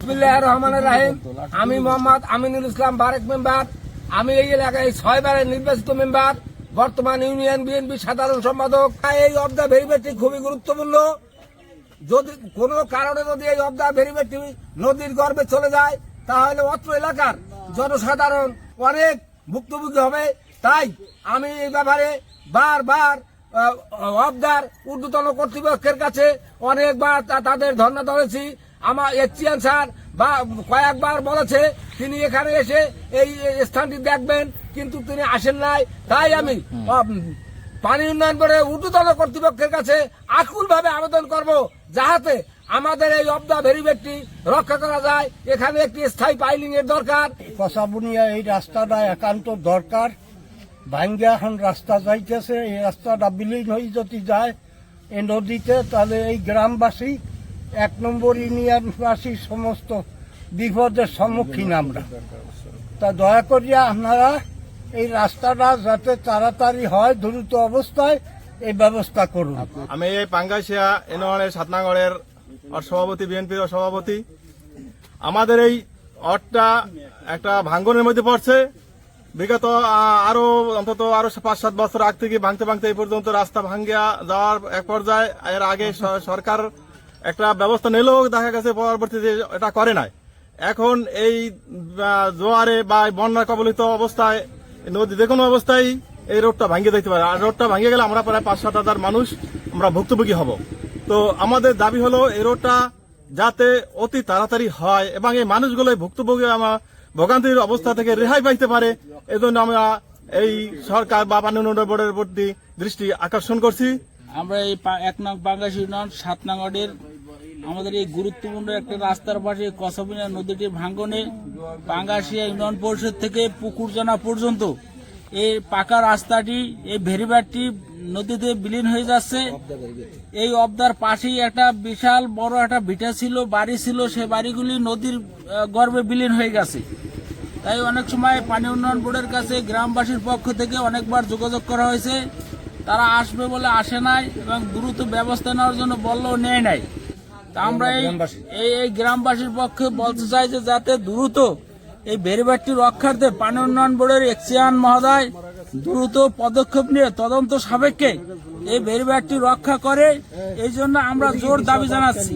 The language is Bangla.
বিসমিল্লাহির রহমানির রহিম। আমি মোহাম্মদ আমিনুল ইসলাম বারেক মেম্বার। আমি এই এলাকায় 6 বারের নির্বাচিত মেম্বার, বর্তমান ইউনিয়ন বিএনপি সাধারণ সম্পাদক। এই অব দ্য ভেরিবেটি খুবই গুরুত্বপূর্ণ। যদি কোনো কারণে যদি এই অব দ্য ভেরিবেটি নদীর গর্ভে চলে যায় তাহলে অত্র এলাকার জনসাধারণ অনেক ভুক্তভোগী হবে। তাই আমি এই ব্যাপারে বারবার অবদার ঊর্ধ্বতন কর্তৃপক্ষের কাছে অনেকবার তাদের ধর্ণা ধরেছি। আমার এসচিএন স্যার বা কয়েকবার বলেছে তিনি এখানে এসে এই স্থানটি দেখবেন, কিন্তু তিনি আসেন নাই। তাই আমি পানি উন্নয়ন বোর্ডের ঊর্ধ্বতন কর্তৃপক্ষের কাছে আকুলভাবে আবেদন করব, যাহাতে আমাদের এই অব দ্য ভেরিবেটটি রক্ষা করা যায়। এখানে একটি স্থায়ী পাইলিং এর দরকার। কষাবুনিয়া এই রাস্তাটা একান্ত দরকার। ভাঙ্গা এখন রাস্তা যাইতেছে, এই রাস্তাটা বিলীন হয়ে যদি যায় এই নদীতে, তাহলে এই গ্রামবাসী 1 নম্বর ইউনিয়নবাসী সমস্ত বিপদের সম্মুখীন আমরা। তা দয়া করিয়া আপনারা এই রাস্তাটা যাতে তাড়াতাড়ি হয়, দ্রুত অবস্থায় এই ব্যবস্থা করুন। আমি এই পাঙ্গাশিয়া ইউনিয়নের 7 নং সভাপতি, বিএনপির সভাপতি। আমাদের এই অটটা একটা ভাঙ্গনের মধ্যে পড়ছে। বিগত আরো 5-7 বছর আগ থেকে ভাঙতে ভাঙতে এই পর্যন্ত রাস্তা ভাঙ্গিয়া যাওয়ার এক পর্যায়ে। এর আগে সরকার একটা ব্যবস্থা নিলেও দেখা গেছে পরবর্তীতে এটা করে নাই। এখন এই জোয়ারে বা বন্যা কবলিত অবস্থায় নদী যে কোনো অবস্থায় এই রোডটা ভাঙিয়ে দিতে পারে। আর রোডটা ভাঙিয়ে গেলে আমরা প্রায় 5-7 হাজার মানুষ আমরা ভুক্তভোগী হব। তো আমাদের দাবি হলো এই রোডটা যাতে অতি তাড়াতাড়ি হয় এবং এই মানুষগুলো ভুক্তভোগী ভোগান্তির অবস্থা থেকে রেহাই পাইতে পারে। এজন্য আমরা এই সরকার বা পানি উন্নয়ন বোর্ডের প্রতি দৃষ্টি আকর্ষণ করছি। আমরা এই 1 নং পাঙ্গাশি ইউনিয়ন 7 নং ওয়ার্ডের আমাদের এই গুরুত্বপূর্ণ একটা রাস্তার পাশে কসাবুনিয়া নদীটির ভাঙ্গনে পাঙ্গাশিয়া ইউনিয়ন পরিষদ থেকে পুকুরজানা পর্যন্ত এই পাকা রাস্তাটি, এই ভেরিবারটি নদীতে বিলীন হয়ে যাচ্ছে। এই অবদার পাশেই একটা বিশাল বড় একটা ভিটা ছিল, বাড়ি ছিল, সেই বাড়িগুলি নদীর গর্ভে বিলীন হয়ে গেছে। তাই অনেক সময় পানি উন্নয়ন বোর্ডের কাছে গ্রামবাসীর পক্ষ থেকে অনেকবার যোগাযোগ করা হয়েছে, তারা আসবে বলে আসে নাই এবং দ্রুত ব্যবস্থা নেওয়ার জন্য বললেও নেয় নাই। তা আমরা এই গ্রামবাসীর পক্ষে বলতে চাই যে যাতে দ্রুত এই ভেরিবারটি রক্ষার্থে পানি উন্নয়ন বোর্ডের এক্সিয়ান মহোদয় দ্রুত পদক্ষেপ নিয়ে তদন্ত সাপেক্ষে এই ভেরিবারটি রক্ষা করে, এই জন্য আমরা জোর দাবি জানাচ্ছি।